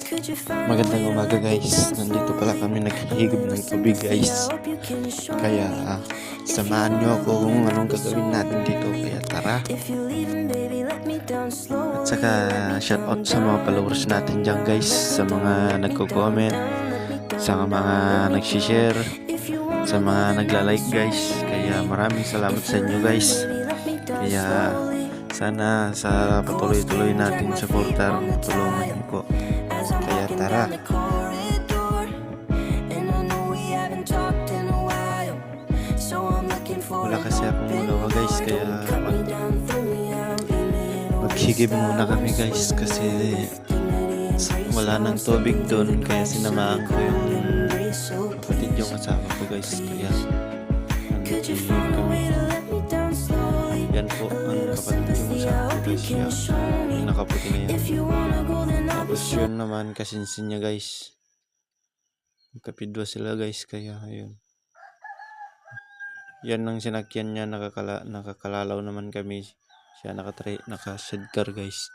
Magandang umaga guys. Nandito pala kami naghihigop ng tubig guys. Kaya samahan nyo ako kung anong gagawin natin dito. Kaya tara. At saka shoutout sa mga followers natin dyan guys. Sa mga nagko-comment, sa mga nag-share, sa mga nagla-like guys. Kaya maraming salamat sa inyo guys. Kaya sana sa patuloy-tuloy natin supportar, tulungan niyo po. Kaya tara. Wala kasi akong magawa guys, kaya magsigib muna kami guys kasi wala nang tubig doon. Kaya sinamahan ko yung kapatid yung asawa ko guys. Kaya nandito kami. Yan po ang kapatid yung asawa ko guys. Yung nakaputi na yan. Tapos yun naman kasinsin niya guys. Magkapidwa sila guys, kaya ayun. Yan ang sinakyan niya, nakakalalaw naman kami. Siya naka-sidecar guys.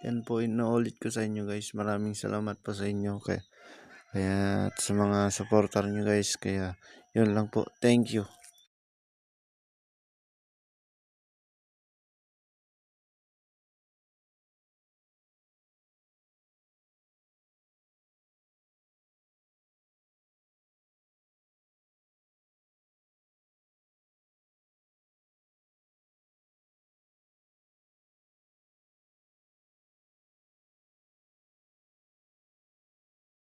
Yan po, inuulit ko sa inyo guys. Maraming salamat po sa inyo. Kaya sa mga supporter nyo guys. Kaya yun lang po. Thank you.